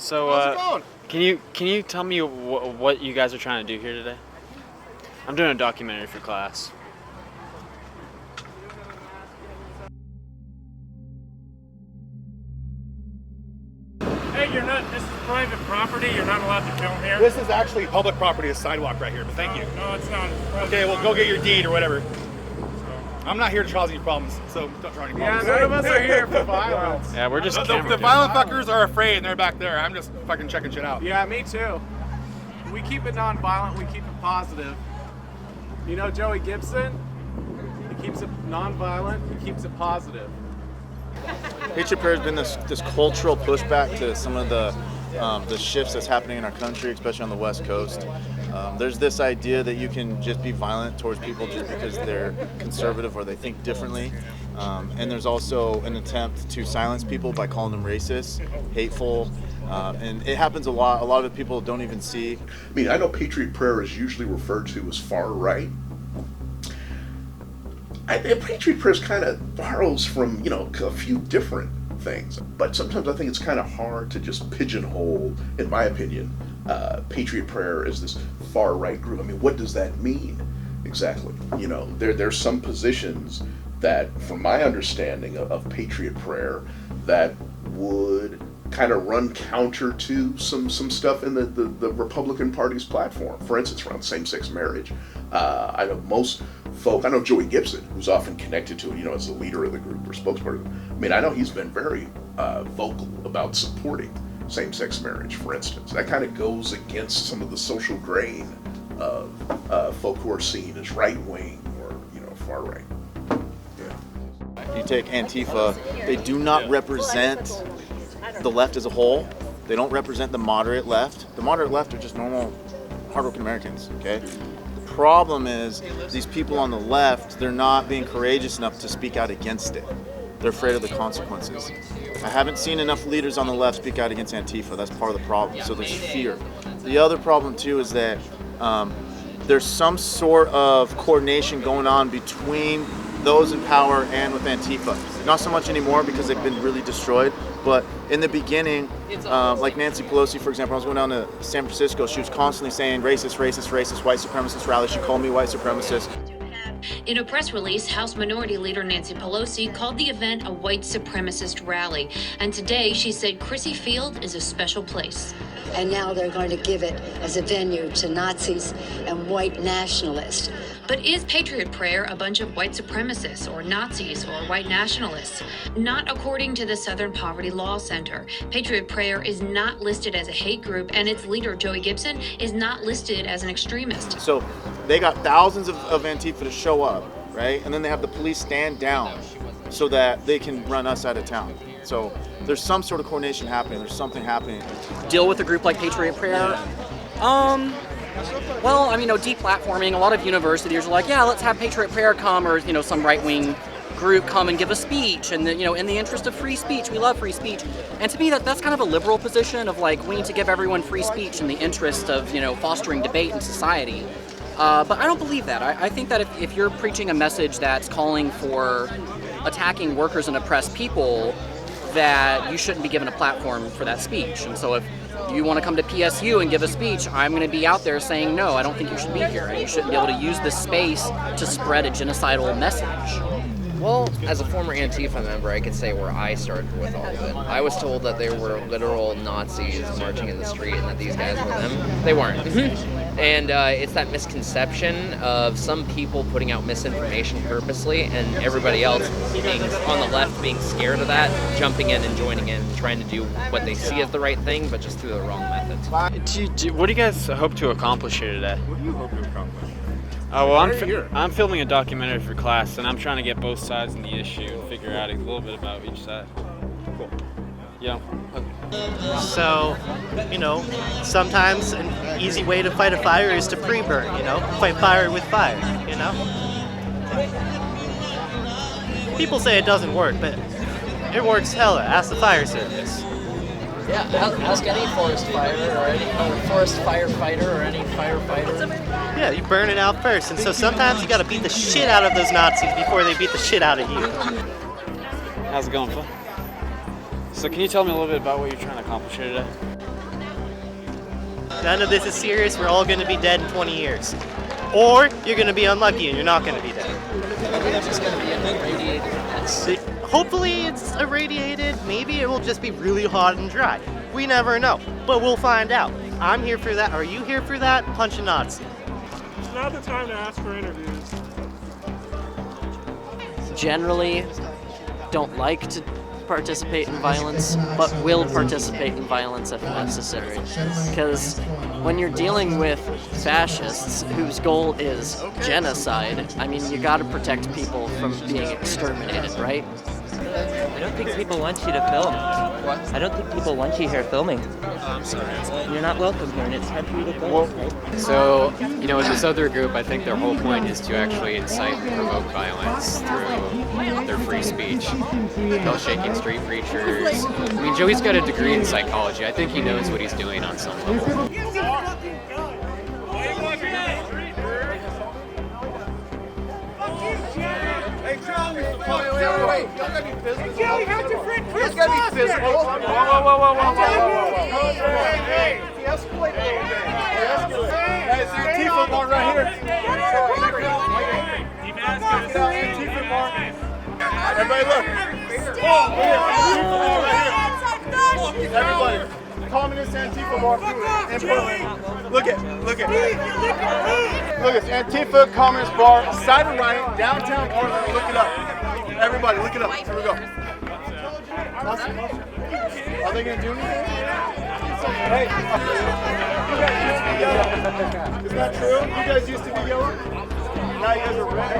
So, How's it going? can you tell me what you guys are trying to do here today? I'm doing a documentary for class. Hey, you're not. This is private property. You're not allowed to film here. This is actually public property, a sidewalk right here, but thank you. No, it's not. Okay, well, go get your deed or whatever. I'm not here to cause any problems, so don't try any problems. None of us are here for violence. Yeah, we're just The violent fuckers are afraid and they're back there. I'm just fucking checking shit out. Yeah, me too. We keep it non-violent, we keep it positive. You know Joey Gibson? He keeps it non-violent, he keeps it positive. Patriot Prayer has been this cultural pushback to some of the shifts that's happening in our country, especially on the West Coast. There's this idea that you can just be violent towards people just because they're conservative or they think differently. And there's also an attempt to silence people by calling them racist, hateful, and it happens a lot. A lot of people don't even see. I mean, I know Patriot Prayer is usually referred to as far right. Patriot Prayer kind of borrows from, a few different things. But sometimes I think it's kind of hard to just pigeonhole, in my opinion, Patriot Prayer as this far right group. I mean, what does that mean exactly? There's some positions that, from my understanding of Patriot Prayer, that would kind of run counter to some stuff in the Republican Party's platform. For instance, around same-sex marriage. I know most folk, I know Joey Gibson, who's often connected to it, as the leader of the group or spokesperson. I mean, I know he's been very vocal about supporting same-sex marriage, for instance. That kind of goes against some of the social grain of folk who are seen as right-wing or, far-right. Yeah. You take Antifa, they do not represent the left as a whole. They don't represent the moderate left. The moderate left are just normal, hardworking Americans, okay? The problem is these people on the left, they're not being courageous enough to speak out against it. They're afraid of the consequences. I haven't seen enough leaders on the left speak out against Antifa. That's part of the problem. So there's fear. The other problem too is that there's some sort of coordination going on between those in power and with Antifa. Not so much anymore because they've been really destroyed, but in the beginning, like Nancy Pelosi, for example, I was going down to San Francisco, she was constantly saying racist, racist, racist, white supremacist rally. She called me white supremacist. In a press release, House Minority Leader Nancy Pelosi called the event a white supremacist rally. And today she said Crissy Field is a special place. And now they're going to give it as a venue to Nazis and white nationalists. But is Patriot Prayer a bunch of white supremacists or Nazis or white nationalists? Not according to the Southern Poverty Law Center. Patriot Prayer is not listed as a hate group, and its leader, Joey Gibson, is not listed as an extremist. So they got thousands of Antifa to show up, right? And then they have the police stand down so that they can run us out of town. So there's some sort of coordination happening. There's something happening. Deal with a group like Patriot Prayer? Well, I mean, deplatforming. A lot of universities are like, yeah, let's have Patriot Prayer come, or some right-wing group come and give a speech, and in the interest of free speech, we love free speech. And to me, that's kind of a liberal position of like, we need to give everyone free speech in the interest of fostering debate in society. But I don't believe that. I think that if you're preaching a message that's calling for attacking workers and oppressed people, that you shouldn't be given a platform for that speech. And so if you want to come to PSU and give a speech, I'm going to be out there saying, no, I don't think you should be here. And you shouldn't be able to use this space to spread a genocidal message. Well, as a former Antifa member, I could say where I started with all of it. I was told that there were literal Nazis marching in the street and that these guys were them. They weren't. And it's that misconception of some people putting out misinformation purposely and everybody else being on the left being scared of that, jumping in and joining in, trying to do what they see as the right thing, but just through the wrong methods. What do you guys hope to accomplish here today? What do you hope to accomplish? Oh, well, I'm filming a documentary for class, and I'm trying to get both sides in the issue and figure out a little bit about each side. Cool. Yeah. So, sometimes an easy way to fight a fire is to pre-burn, Fight fire with fire, People say it doesn't work, but it works hella. Ask the fire service. Yeah, ask any forest fire or any forest firefighter or any firefighter. Yeah, you burn it out first, and so sometimes you gotta beat the shit out of those Nazis before they beat the shit out of you. How's it going, Phil? So can you tell me a little bit about what you're trying to accomplish here today? None of this is serious. We're all going to be dead in 20 years. Or you're going to be unlucky and you're not going to be dead. It's just going to be an irradiated mess. Hopefully it's irradiated. Maybe it will just be really hot and dry. We never know, but we'll find out. I'm here for that. Are you here for that? Punch a Nazi. It's not the time to ask for interviews. Generally, don't like to participate in violence, but will participate in violence if necessary. Because when you're dealing with fascists whose goal is genocide, I mean, you gotta protect people from being exterminated, right? I don't think people want you to film. What? I don't think people want you here filming. I'm sorry. You're not welcome here, and it's time for you to go. So, you know, with this other group, I think their whole point is to actually incite and provoke violence through their free speech. Hell shaking street preachers. I mean, Joey's got a degree in psychology. I think he knows what he's doing on some level. Hey, Charlie, wait. You gotta be physical. Joey, how's your friend Chris? You gotta be physical. Whoa. Hey. De-escalate. Hey, it's Antifa bar right here. Antifa bar. Everybody look. Antifa bar right here. Everybody. Communist Antifa bar in Portland. Look it's Antifa Communist Bar, side and right, downtown Portland. Look it up. Everybody, look it up. Here we go. Are they gonna do anything? Hey, you guys used to be yellow. Is that true? You guys used to be yellow. Now you guys are red.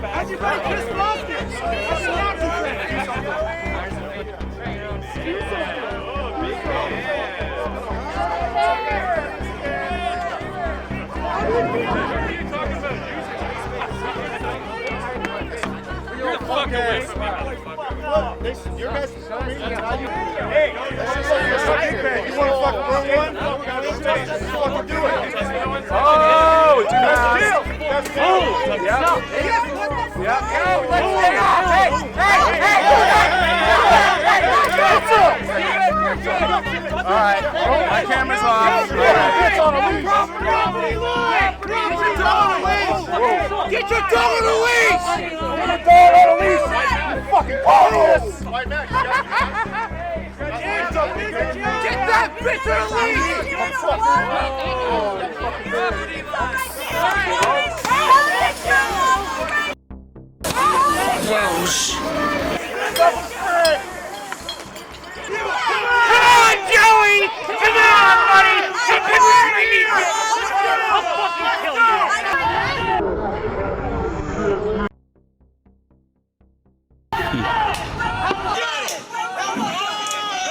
How's your buddy Chris Boston? Your guys' hey, this is like a side band. You want to fuck room one? Fucking do it. Oh, it's that's cool. Yeah. All right. My camera's off. Get your dog on a leash! Get your dog on a leash! You fucking communist! Get that bitch on a leash! Come on, Joey! Come on, buddy! Come on, I'll fucking kill you!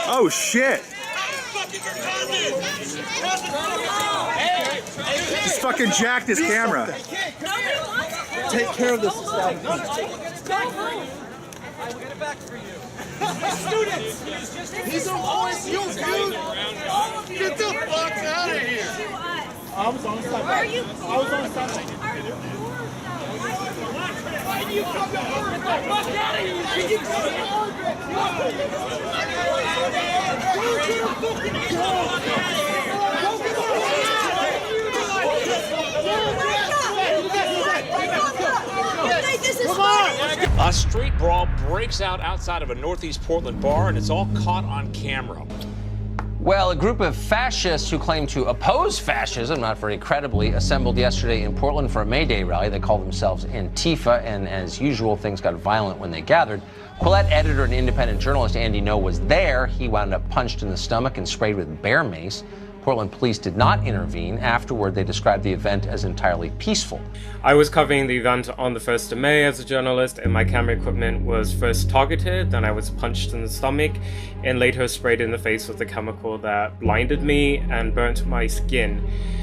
Oh shit! Just fucking jacked his camera. Take care of this establishment. I will get it back for you. Students! He's an OSU dude! Get the fuck out of here! I was on the side. Where are you? I was on the side. Why do you come to Oregon? Get the fuck out of here! Why do you come to Oregon? Go to the fucking A street brawl breaks out outside of a Northeast Portland bar, and it's all caught on camera. Well, a group of fascists who claim to oppose fascism, not very credibly, assembled yesterday in Portland for a May Day rally. They call themselves Antifa, and as usual, things got violent when they gathered. Quillette editor and independent journalist Andy No was there. He wound up punched in the stomach and sprayed with bear mace. Portland police did not intervene. Afterward, they described the event as entirely peaceful. I was covering the event on the 1st of May as a journalist, and my camera equipment was first targeted, then I was punched in the stomach, and later sprayed in the face with a chemical that blinded me and burnt my skin.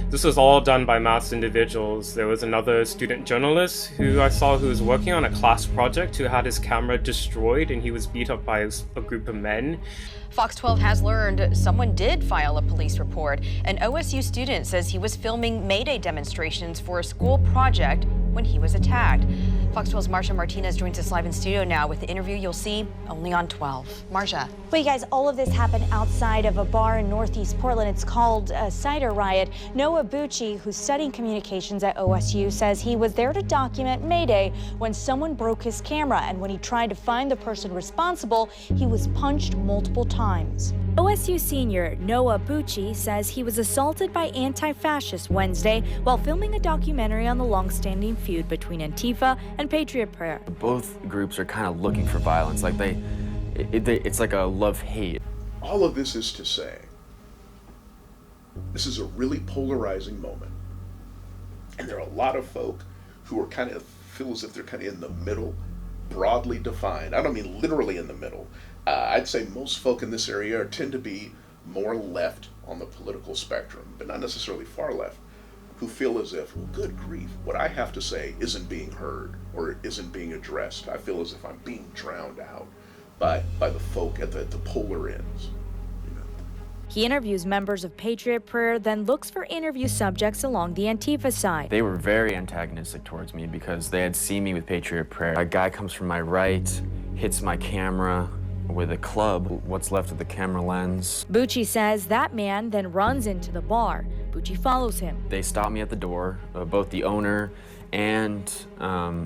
This was all done by masked individuals. There was another student journalist who I saw who was working on a class project who had his camera destroyed, and he was beat up by a group of men. Fox 12 has learned someone did file a police report. An OSU student says he was filming May Day demonstrations for a school project when he was attacked. Fox 12's Marsha Martinez joins us live in studio now with the interview you'll see only on 12. Marsha. Well, you guys, all of this happened outside of a bar in Northeast Portland. It's called a cider riot. Noah Bucci, who's studying communications at OSU, says he was there to document May Day when someone broke his camera, and when he tried to find the person responsible, he was punched multiple times. OSU senior Noah Bucci says he was assaulted by anti-fascists Wednesday while filming a documentary on the long-standing feud between Antifa and Patriot Prayer. Both groups are kind of looking for violence, like it's like a love-hate. All of this is to say, this is a really polarizing moment. And there are a lot of folk who are kind of feel as if they're kind of in the middle, broadly defined. I don't mean literally in the middle. I'd say most folk in this area tend to be more left on the political spectrum, but not necessarily far left, who feel as if, well, good grief, what I have to say isn't being heard or isn't being addressed. I feel as if I'm being drowned out by the folk at the polar ends. He interviews members of Patriot Prayer, then looks for interview subjects along the Antifa side. They were very antagonistic towards me because they had seen me with Patriot Prayer. A guy comes from my right, hits my camera with a club, what's left of the camera lens. Bucci says that man then runs into the bar. Bucci follows him. They stopped me at the door, both the owner and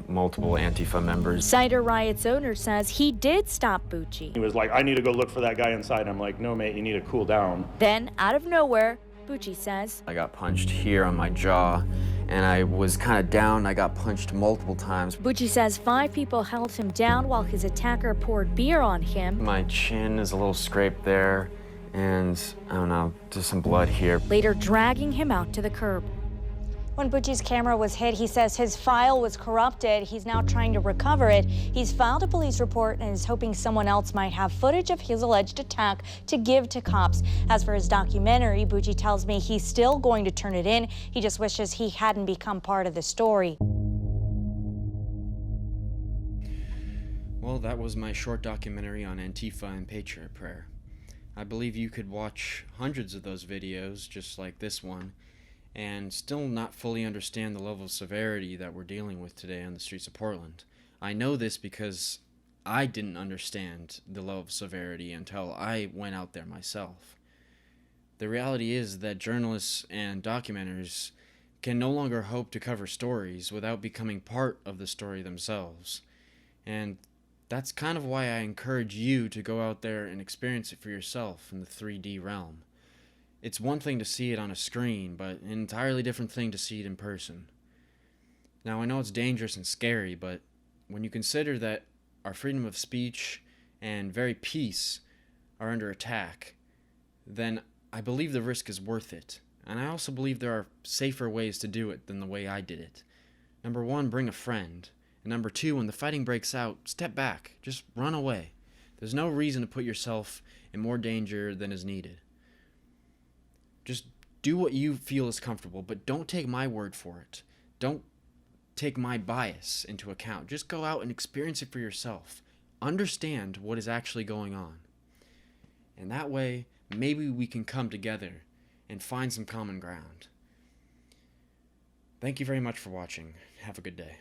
multiple Antifa members. Cider Riot's owner says he did stop Bucci. He was like, I need to go look for that guy inside. I'm like, no, mate, you need to cool down. Then, out of nowhere, Bucci says, I got punched here on my jaw, and I was kind of down. I got punched multiple times. Bucci says 5 people held him down while his attacker poured beer on him. My chin is a little scraped there, and I don't know, just some blood here. Later dragging him out to the curb. When Bucci's camera was hit, he says his file was corrupted. He's now trying to recover it. He's filed a police report and is hoping someone else might have footage of his alleged attack to give to cops. As for his documentary, Bucci tells me he's still going to turn it in. He just wishes he hadn't become part of the story. Well, that was my short documentary on Antifa and Patriot Prayer. I believe you could watch hundreds of those videos, just like this one, and still not fully understand the level of severity that we're dealing with today on the streets of Portland. I know this because I didn't understand the level of severity until I went out there myself. The reality is that journalists and documenters can no longer hope to cover stories without becoming part of the story themselves. And that's kind of why I encourage you to go out there and experience it for yourself in the 3D realm. It's one thing to see it on a screen, but an entirely different thing to see it in person. Now, I know it's dangerous and scary, but when you consider that our freedom of speech and very peace are under attack, then I believe the risk is worth it. And I also believe there are safer ways to do it than the way I did it. Number 1, bring a friend. And number 2, when the fighting breaks out, step back. Just run away. There's no reason to put yourself in more danger than is needed. Just do what you feel is comfortable, but don't take my word for it. Don't take my bias into account. Just go out and experience it for yourself. Understand what is actually going on. And that way, maybe we can come together and find some common ground. Thank you very much for watching. Have a good day.